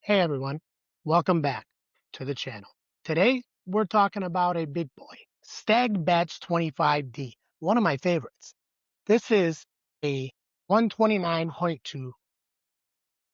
Hey everyone, welcome back to the channel. Today we're talking about a big boy, Stagg 25D, one of my favorites. This is a 129.2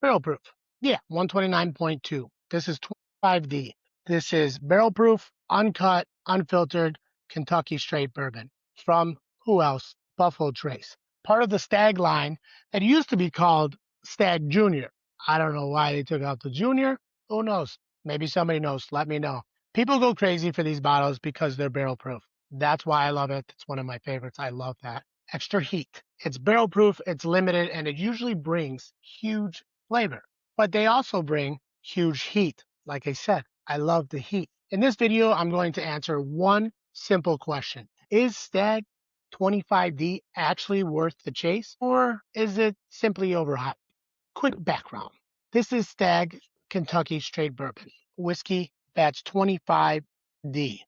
barrel proof. Yeah, 129.2. This is 25D. This is barrel proof, uncut, unfiltered Kentucky straight bourbon from who else? Buffalo Trace. Part of the Stagg line that used to be called Stagg Junior. I don't know why they took out the Junior. Who knows? Maybe somebody knows. Let me know. People go crazy for these bottles because they're barrel proof. That's why I love it. It's one of my favorites. I love that. Extra heat. It's barrel proof, it's limited, and it usually brings huge flavor, but they also bring huge heat. Like I said, I love the heat. In this video, I'm going to answer one simple question. Is Stagg 25D actually worth the chase, or is it simply overhyped? Quick background. This is Stagg Kentucky Straight Bourbon, whiskey batch 25D.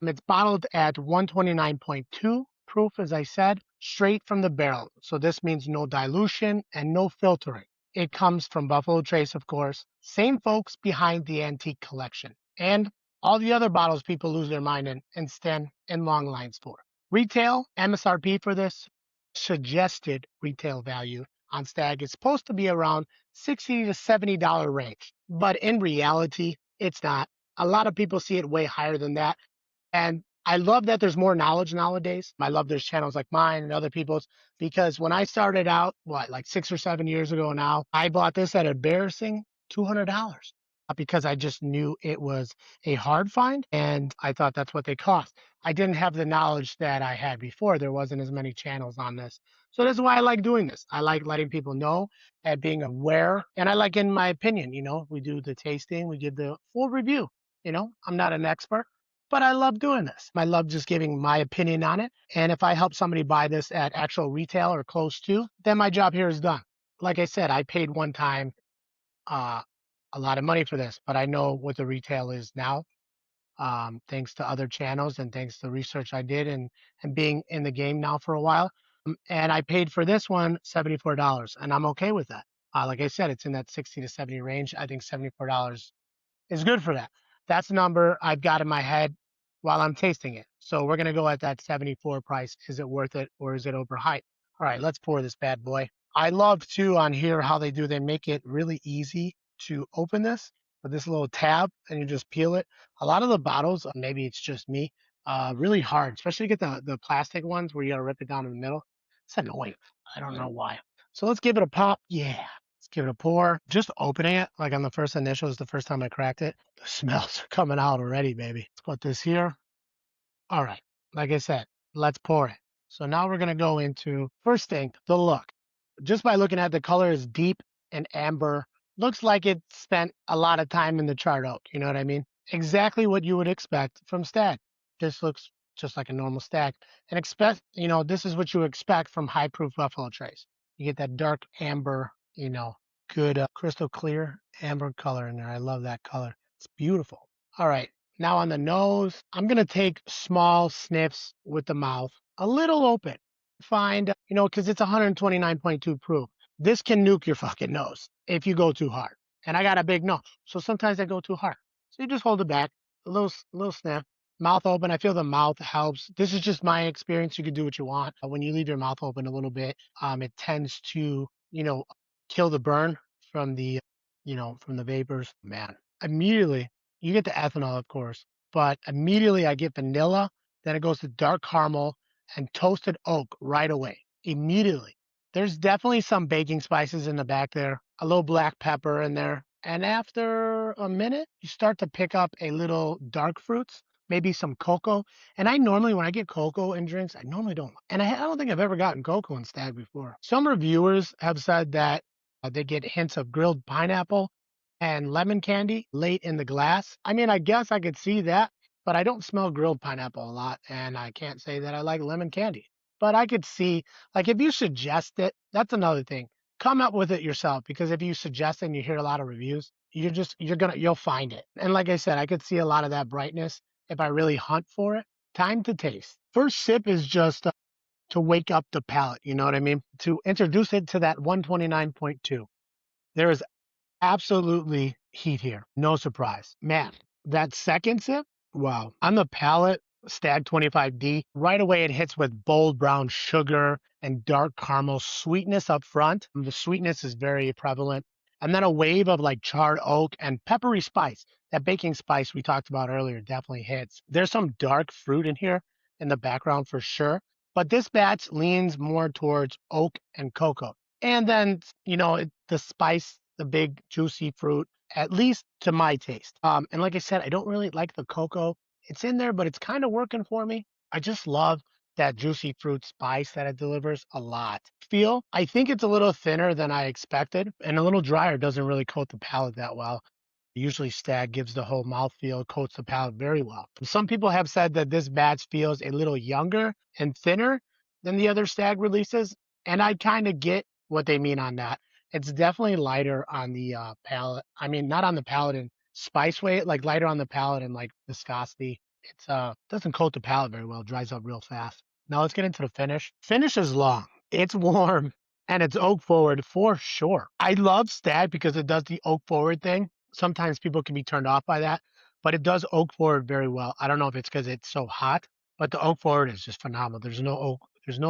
It's bottled at 129.2 proof, as I said, straight from the barrel. So this means no dilution and no filtering. It comes from Buffalo Trace, of course. Same folks behind the antique collection. And all the other bottles people lose their mind in and stand in long lines for. Retail MSRP for this suggested retail value on Stagg is supposed to be around $60 to $70 range. But in reality, it's not. A lot of people see it way higher than that. And I love that there's more knowledge nowadays. I love there's channels like mine and other people's because when I started out, like 6 or 7 years ago now, I bought this at embarrassing $200 because I just knew it was a hard find and I thought that's what they cost. I didn't have the knowledge that I had before. There wasn't as many channels on this. So that's why I like doing this. I like letting people know and being aware. And I like, in my opinion, we do the tasting, we give the full review. I'm not an expert, but I love doing this. I love just giving my opinion on it. And if I help somebody buy this at actual retail or close to, then my job here is done. Like I said, I paid one time uh, a lot of money for this, but I know what the retail is now, thanks to other channels and thanks to research I did and being in the game now for a while. And I paid for this one $74, and I'm okay with that. Like I said, it's in that 60 to 70 range. I think $74 is good for that. That's the number I've got in my head while I'm tasting it. So we're gonna go at that 74 price. Is it worth it or is it overhyped? All right, let's pour this bad boy. I love too on here how they make it really easy to open this with this little tab and you just peel it. A lot of the bottles, maybe it's just me, really hard, especially get the plastic ones where you gotta rip it down in the middle. It's annoying. I don't know why. So let's give it a pop. Yeah. Let's give it a pour. Just opening it, like on the first initial, is the first time I cracked it. The smells are coming out already, baby. Let's put this here. All right. Like I said, let's pour it. So now we're going to go into, first thing, the look. Just by looking at the color is deep and amber. Looks like it spent a lot of time in the charred oak. You know what I mean? Exactly what you would expect from Stagg. This looks just like a normal Stagg. And this is what you expect from high proof Buffalo Trace. You get that dark amber, good crystal clear amber color in there. I love that color. It's beautiful. All right. Now on the nose, I'm going to take small sniffs with the mouth, a little open. Find, because it's 129.2 proof. This can nuke your fucking nose if you go too hard. And I got a big nose, so sometimes I go too hard. So you just hold it back, a little sniff, mouth open. I feel the mouth helps. This is just my experience. You can do what you want. When you leave your mouth open a little bit, it tends to, kill the burn from the vapors. Man, immediately you get the ethanol, of course, but immediately I get vanilla. Then it goes to dark caramel and toasted oak right away. Immediately. There's definitely some baking spices in the back there, a little black pepper in there. And after a minute, you start to pick up a little dark fruits, maybe some cocoa. And I normally, when I get cocoa in drinks, I normally don't. And I don't think I've ever gotten cocoa in Stag before. Some reviewers have said that they get hints of grilled pineapple and lemon candy late in the glass. I mean, I guess I could see that, but I don't smell grilled pineapple a lot. And I can't say that I like lemon candy. But I could see, like, if you suggest it, that's another thing. Come up with it yourself, because if you suggest it and you hear a lot of reviews, you'll find it. And like I said, I could see a lot of that brightness if I really hunt for it. Time to taste. First sip is just to wake up the palate, you know what I mean? To introduce it to that 129.2. There is absolutely heat here. No surprise. Man, that second sip, wow. On the palate, Stagg 25D, right away it hits with bold brown sugar and dark caramel sweetness up front. The sweetness is very prevalent. And then a wave of like charred oak and peppery spice. That baking spice we talked about earlier definitely hits. There's some dark fruit in here in the background for sure. But this batch leans more towards oak and cocoa. And then, the spice, the big juicy fruit, at least to my taste. And like I said, I don't really like the cocoa. It's in there, but it's kind of working for me. I just love that juicy fruit spice that it delivers a lot. I think it's a little thinner than I expected and a little drier. Doesn't really coat the palate that well. Usually Stag gives the whole mouthfeel, coats the palate very well. Some people have said that this batch feels a little younger and thinner than the other Stag releases, and I kind of get what they mean on that. It's definitely lighter on the palate. I mean, not on the palate in spice weight, like lighter on the palate and like viscosity. It's doesn't coat the palate very well, dries up real fast. Now let's get into the finish. Finish is long. It's warm and it's oak forward for sure. I love Stag because it does the oak forward thing. Sometimes people can be turned off by that, but it does oak forward very well. I don't know if it's because it's so hot, but the oak forward is just phenomenal. There's no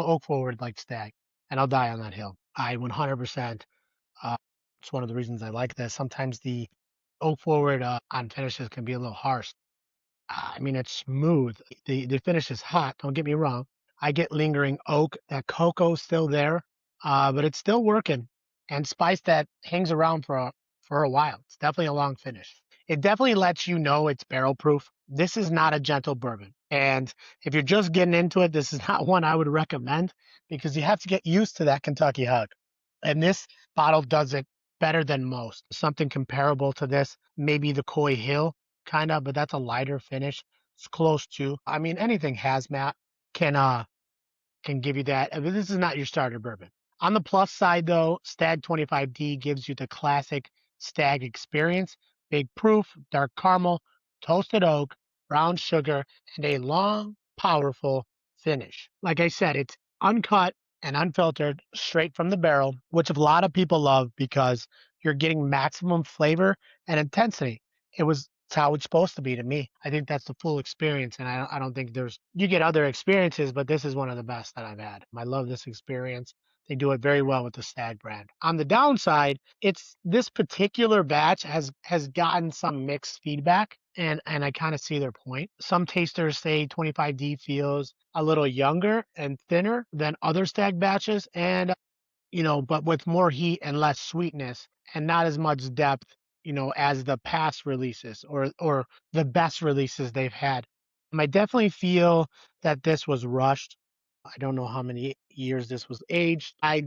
oak forward like Stag, and I'll die on that hill. I 100%. It's one of the reasons I like this. Sometimes the oak forward on finishes can be a little harsh. I mean, it's smooth. The finish is hot. Don't get me wrong. I get lingering oak. That cocoa's still there, but it's still working. And spice that hangs around for a while. It's definitely a long finish. It definitely lets you know it's barrel proof. This is not a gentle bourbon. And if you're just getting into it, this is not one I would recommend because you have to get used to that Kentucky hug. And this bottle does it better than most. Something comparable to this, maybe the Coy Hill kind of, but that's a lighter finish. It's close to. I mean, anything hazmat can can give you that. But this is not your starter bourbon. On the plus side, though, Stag 25D gives you the classic Stag experience: big proof, dark caramel, toasted oak, brown sugar, and a long, powerful finish. Like I said, it's uncut and unfiltered, straight from the barrel, which a lot of people love because you're getting maximum flavor and intensity. It's how it's supposed to be to me. I think that's the full experience, and I don't think you get other experiences, but this is one of the best that I've had. I love this experience. They do it very well with the Stag brand. On the downside, it's this particular batch has gotten some mixed feedback, and I kind of see their point. Some tasters say 25D feels a little younger and thinner than other Stag batches, and but with more heat and less sweetness and not as much depth, as the past releases or the best releases they've had. I definitely feel that this was rushed. I don't know how many years this was aged. I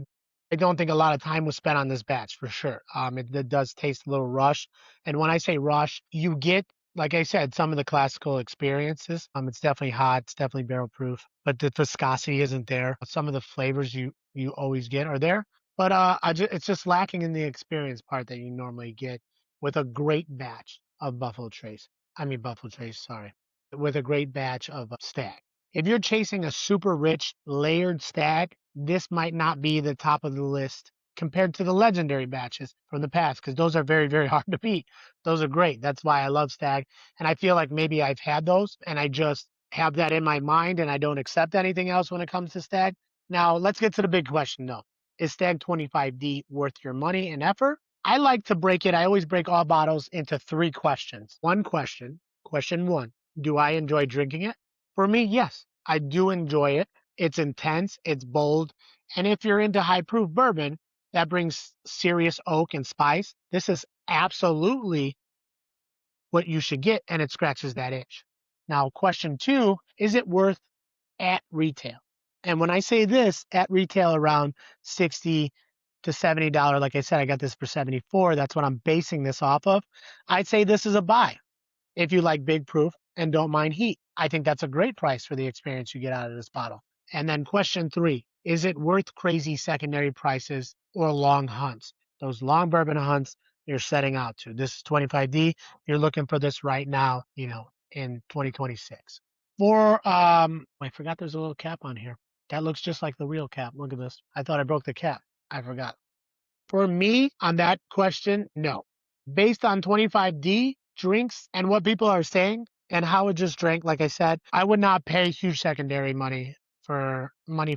don't think a lot of time was spent on this batch for sure. It does taste a little rush. And when I say rush, you get, like I said, some of the classical experiences. It's definitely hot. It's definitely barrel proof, but the viscosity isn't there. Some of the flavors you always get are there, but it's just lacking in the experience part that you normally get with a great batch of Buffalo Trace. I mean Buffalo Trace, sorry, with a great batch of Stag. If you're chasing a super rich layered Stag, this might not be the top of the list compared to the legendary batches from the past because those are very, very hard to beat. Those are great. That's why I love Stag. And I feel like maybe I've had those and I just have that in my mind and I don't accept anything else when it comes to Stag. Now, let's get to the big question though. Is Stag 25D worth your money and effort? I like to I always break all bottles into three questions. One question, question one, do I enjoy drinking it? For me, yes, I do enjoy it. It's intense, it's bold, and if you're into high proof bourbon that brings serious oak and spice, this is absolutely what you should get, and it scratches that itch. Now, question two, is it worth at retail? And when I say this, at retail around 60 to $70, like I said, I got this for 74. That's what I'm basing this off of. I'd say this is a buy if you like big proof and don't mind heat. I think that's a great price for the experience you get out of this bottle. And then question three, is it worth crazy secondary prices or long hunts? Those long bourbon hunts you're setting out to. This is 25D. You're looking for this right now, in 2026. I forgot there's a little cap on here. That looks just like the real cap. Look at this. I thought I broke the cap. I forgot. For me, on that question, no. based on 25D drinks and what people are saying and how it just drank, like I said, I would not pay huge secondary money for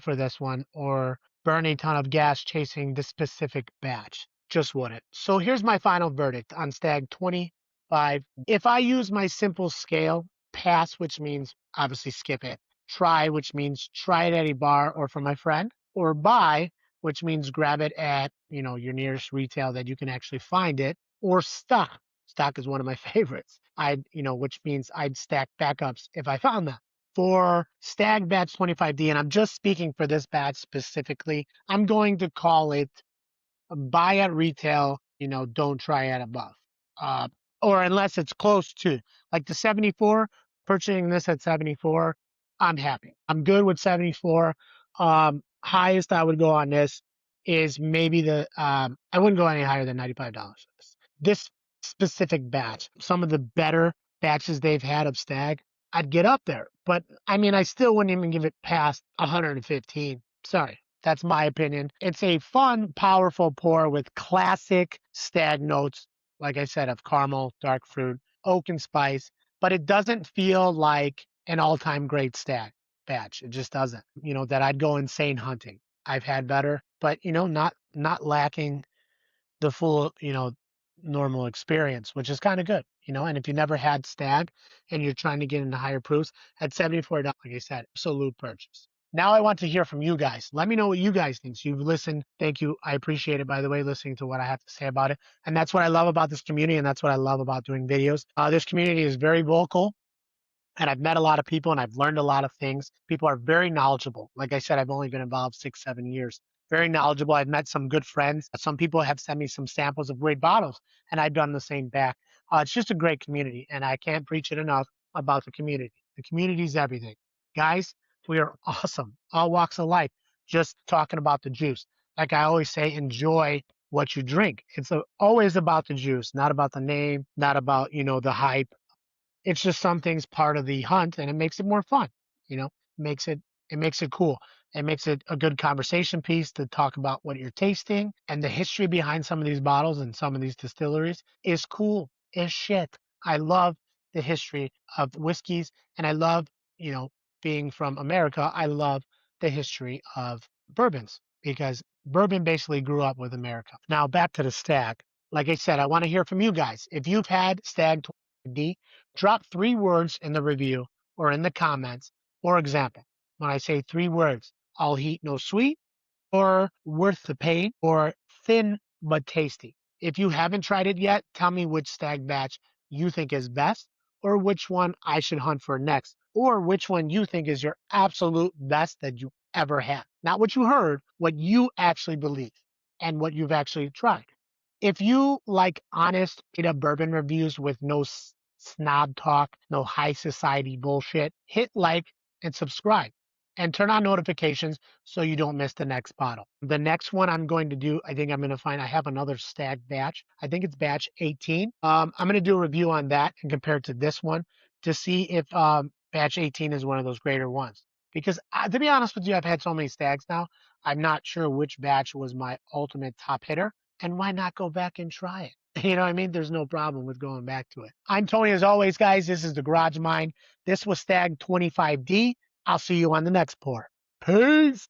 this one or burn a ton of gas chasing this specific batch. Just wouldn't. So here's my final verdict on Stagg 25. If I use my simple scale, pass, which means obviously skip it, try, which means try it at a bar or from my friend, or buy, which means grab it at, your nearest retail that you can actually find it, or stock. Stock is one of my favorites. Which means I'd stack backups if I found them. For Stag Batch 25D, and I'm just speaking for this batch specifically, I'm going to call it buy at retail, don't try at above. Uh, or unless it's close to. Like the 74, purchasing this at 74, I'm happy. I'm good with 74. Highest I would go on this is maybe I wouldn't go any higher than $95 for this. This specific batch, some of the better batches they've had of Stag, I'd get up there. But I mean, I still wouldn't even give it past 115. Sorry. That's my opinion. It's a fun, powerful pour with classic Stag notes, like I said, of caramel, dark fruit, oak, and spice, but it doesn't feel like an all-time great Stag batch. It just doesn't. That I'd go insane hunting. I've had better, but not lacking the full, normal experience, which is kind of good, And if you never had Stag and you're trying to get into higher proofs, at $74, like I said, absolute purchase. Now I want to hear from you guys. Let me know what you guys think. So you've listened. Thank you. I appreciate it, by the way, listening to what I have to say about it. And that's what I love about this community, and that's what I love about doing videos. This community is very vocal, and I've met a lot of people and I've learned a lot of things. People are very knowledgeable. Like I said, I've only been involved 6, 7 years. Very knowledgeable. I've met some good friends. Some people have sent me some samples of great bottles, and I've done the same back. It's just a great community, and I can't preach it enough about the community. The community is everything. Guys, we are awesome. All walks of life. Just talking about the juice. Like I always say, enjoy what you drink. It's always about the juice, not about the name, not about, the hype. It's just some things part of the hunt, and it makes it more fun. Makes it cool. It makes it a good conversation piece to talk about what you're tasting, and the history behind some of these bottles and some of these distilleries is cool as shit. I love the history of whiskeys, and I love, you know, being from America, I love the history of bourbons because bourbon basically grew up with America. Now back to the Stag. Like I said, I want to hear from you guys. If you've had Stag 20D, drop 3 words in the review or in the comments. For example, when I say 3 words, all heat, no sweet, or worth the pain, or thin but tasty. If you haven't tried it yet, tell me which Stag batch you think is best, or which one I should hunt for next, or which one you think is your absolute best that you ever had. Not what you heard, what you actually believe, and what you've actually tried. If you like honest, straight up bourbon reviews with no snob talk, no high society bullshit, hit like and subscribe and turn on notifications so you don't miss the next bottle. The next one I'm going to do, I think I'm going to find I have another Stag batch. I think it's batch 18. I'm going to do a review on that and compare it to this one to see if batch 18 is one of those greater ones. Because to be honest with you, I've had so many Stags now, I'm not sure which batch was my ultimate top hitter. And why not go back and try it? You know what I mean? There's no problem with going back to it. I'm Tony as always, guys. This is the Garage Mind. This was Stagg 25D. I'll see you on the next pour. Peace.